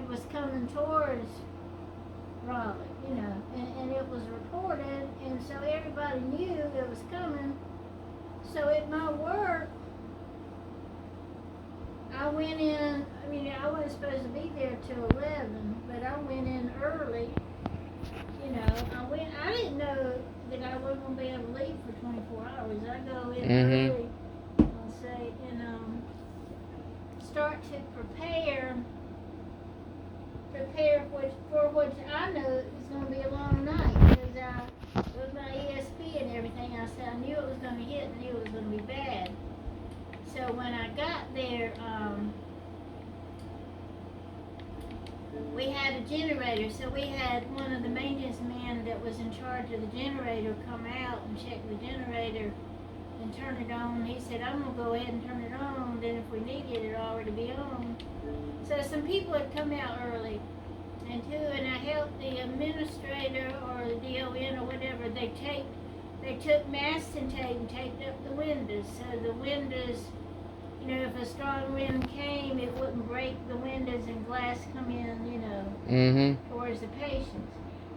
asteroid was coming towards Raleigh, you know, and it was reported, and so everybody knew it was coming. So at my work, I went in, I mean, I wasn't supposed to be there till 11, but I went in early, you know, I didn't know that I wasn't going to be able to leave for 24 hours. I go in early, I'll say, and start to prepare for what I know is going to be a long night, because with my ESP and everything, I said I knew it was going to hit, and knew it was going to be bad. So when I got there, we had a generator. So we had one of the maintenance men that was in charge of the generator come out and check the generator and turn it on. He said, I'm going to go ahead and turn it on. Then if we need it, it'll already be on. So some people had come out early. And I helped the administrator or the DON or whatever. They took masking tape and taped up the windows. So the windows, you know, if a strong wind came, it wouldn't break the windows and glass come in, you know, towards the patients.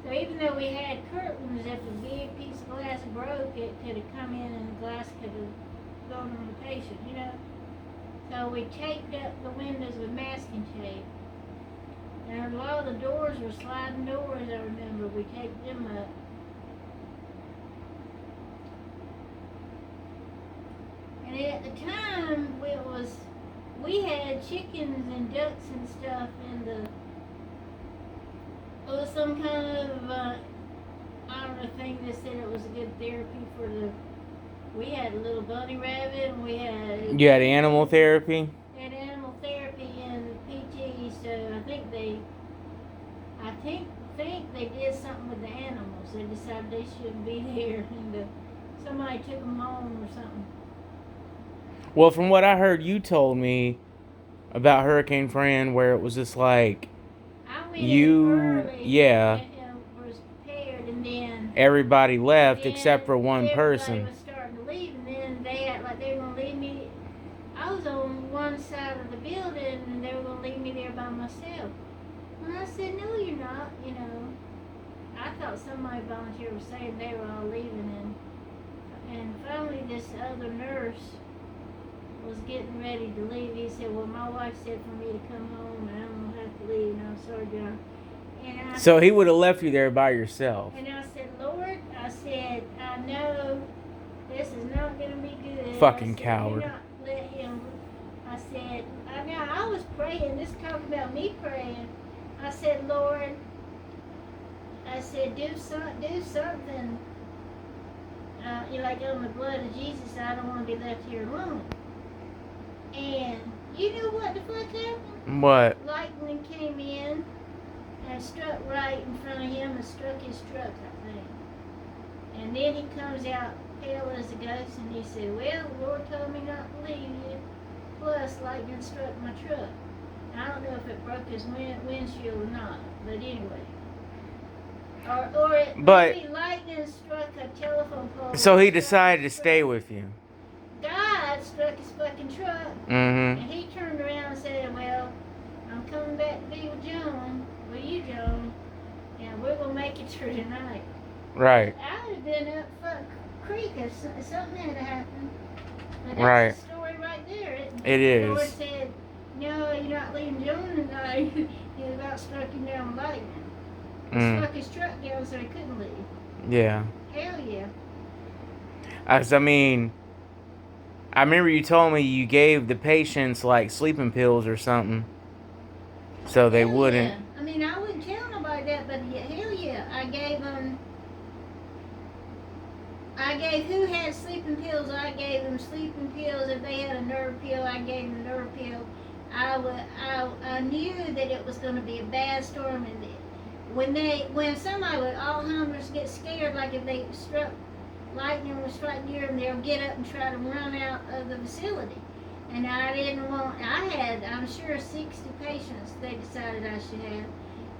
So even though we had curtains, if a big piece of glass broke, it could have come in and the glass could have gone on the patient, you know. So we taped up the windows with masking tape. And a lot of the doors were sliding doors, I remember. We taped them up. And at the time, we had chickens and ducks and stuff in the, it was some kind of, I don't know, thing that said it was a good therapy for we had a little bunny rabbit, and we had... You had animal therapy? Had animal therapy and PT, so I think they did something with the animals. They decided they shouldn't be there, and somebody took them home or something. Well, from what I heard you told me about Hurricane Fran, where it was just like, I went in early, yeah, was prepared, and then everybody left except for one person. Everybody was starting to leave, and then they acted like they were going to leave me. I was on one side of the building, and they were going to leave me there by myself. And I said, no, you're not, you know. I thought somebody volunteer was saying they were all leaving, and finally this other nurse was getting ready to leave. He said, well, my wife said for me to come home, and I'm going to have to leave, and I'm sorry, John. And so he would have left you there by yourself. And I said, Lord, I said, I know this is not going to be good. Fucking coward. Do not let him. I said, I was praying. This talking about me praying. I said, Lord, I said, do something. Like on the blood of Jesus, I don't want to be left here alone. And you know what the fuck happened? What? Lightning came in and struck right in front of him and struck his truck, I think. And then he comes out pale as a ghost, and he said, well, the Lord told me not to leave you. Plus, lightning struck my truck. I don't know if it broke his windshield or not, but anyway. Or maybe lightning struck a telephone pole. So he decided to stay with you. God struck his fucking truck. And he turned around and said, well, I'm coming back to be with John, with you, John, and we're going to make it through tonight. Right. I would have been up Fuck Creek if something had happened. But that's the story right there. It is. The Lord said, no, you're not leaving John tonight. He about struck him down with lightning. He struck his truck down so he couldn't leave. Yeah. Hell yeah. I mean, I remember you told me you gave the patients like sleeping pills or something, so they wouldn't. Yeah. I mean, I wouldn't tell nobody that, but hell yeah, I gave who had sleeping pills. I gave them sleeping pills. If they had a nerve pill, I gave them a nerve pill. I knew that it was going to be a bad storm, and when somebody with Alzheimer's get scared, like if they struck lightning was right near them, they'll get up and try to run out of the facility. And I had, I'm sure, 60 patients they decided I should have.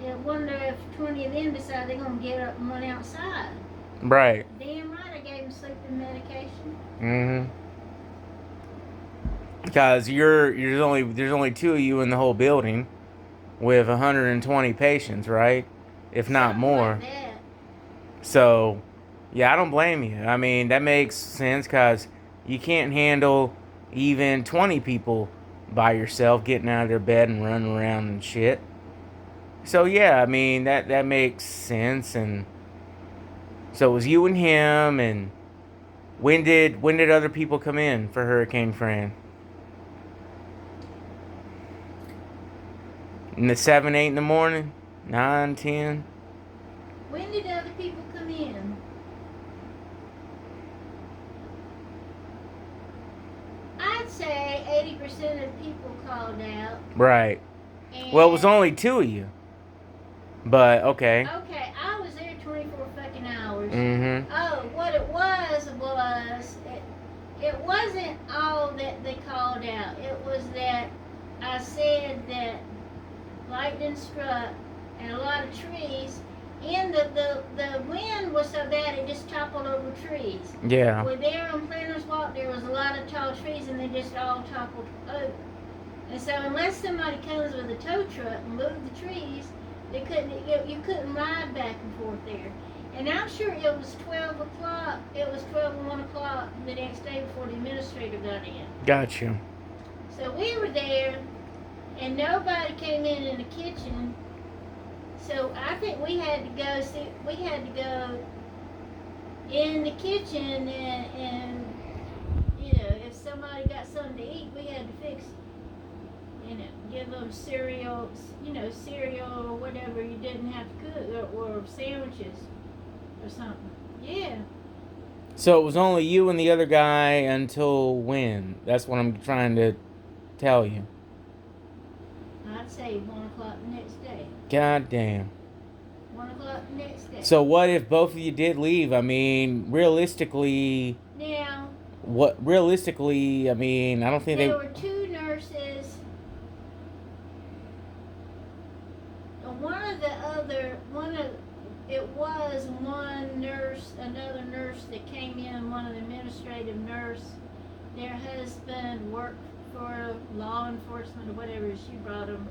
I wonder if 20 of them decided they're going to get up and run outside. Right. Damn right I gave them sleeping medication. Because there's only two of you in the whole building. with 120 patients, right? If not Something more. like that. So, yeah, I don't blame you. I mean, that makes sense because you can't handle even 20 people by yourself getting out of their bed and running around and shit. So, yeah, I mean, that makes sense. And so it was you and him. And when did other people come in for Hurricane Fran? In the 7, 8 in the morning? 9, 10? When did other people come in? I'd say 80% of people called out. Right. And Well, it was only 2 of you. But, okay. okay, I was there 24 fucking hours. Mm-hmm. Oh, what it was it wasn't all that they called out. It was that I said that lightning struck and a lot of trees, and the wind was so bad it just toppled over trees. Yeah. Well, there on Planters Walk, there was a lot of tall trees, and they just all toppled over. And so unless somebody comes with a tow truck and moves the trees, you couldn't ride back and forth there. And I'm sure it was 12 o'clock, it was 12 and 1 o'clock the next day before the administrator got in. Gotcha. So we were there, and nobody came in the kitchen. So I think we had to go in the kitchen and if somebody got something to eat, we had to fix it. Give them cereal, cereal or whatever you didn't have to cook, or sandwiches or something. Yeah. So it was only you and the other guy until when? That's what I'm trying to tell you. I'd say 1 o'clock the next day. God damn. 1 o'clock the next day. So what if both of you did leave? I mean, realistically, Now, I mean, I don't think there were 2 nurses. It was one nurse, another nurse that came in, one of the administrative nurse. Their husband worked for law enforcement or whatever. She brought him.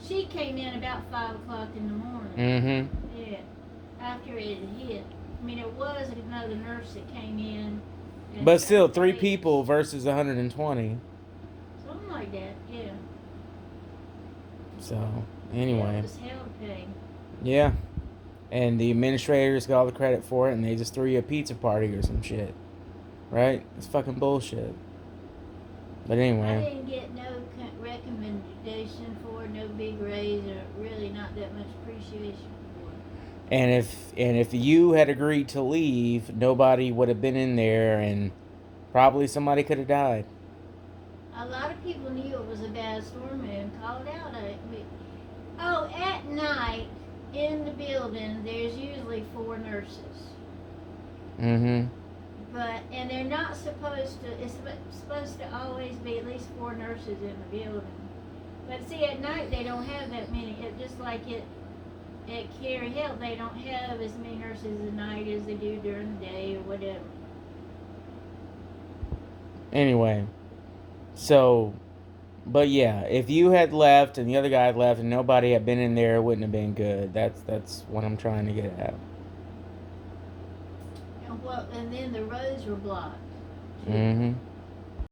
She came in about 5 o'clock in the morning. Mm-hmm. Yeah, after it had hit. I mean, it was another nurse that came in. But still, 3 people versus 120. Something like that, yeah. So, anyway. It was hell to pay. Yeah. And the administrators got all the credit for it, and they just threw you a pizza party or some shit. Right? It's fucking bullshit. But anyway. I didn't get no recommendation for it, no big raise, or really not that much appreciation for it. And if you had agreed to leave, nobody would have been in there, and probably somebody could have died. A lot of people knew it was a bad storm and called out at me. Oh, at night in the building, there's usually 4 nurses. Mm-hmm. And they're not supposed to. It's supposed to always be at least 4 nurses in the building. But see, at night they don't have that many. Just like at Cary Health, they don't have as many nurses at night as they do during the day or whatever. Anyway, so, but yeah, if you had left and the other guy had left and nobody had been in there, it wouldn't have been good. That's what I'm trying to get at. And then the roads were blocked. Mm-hmm.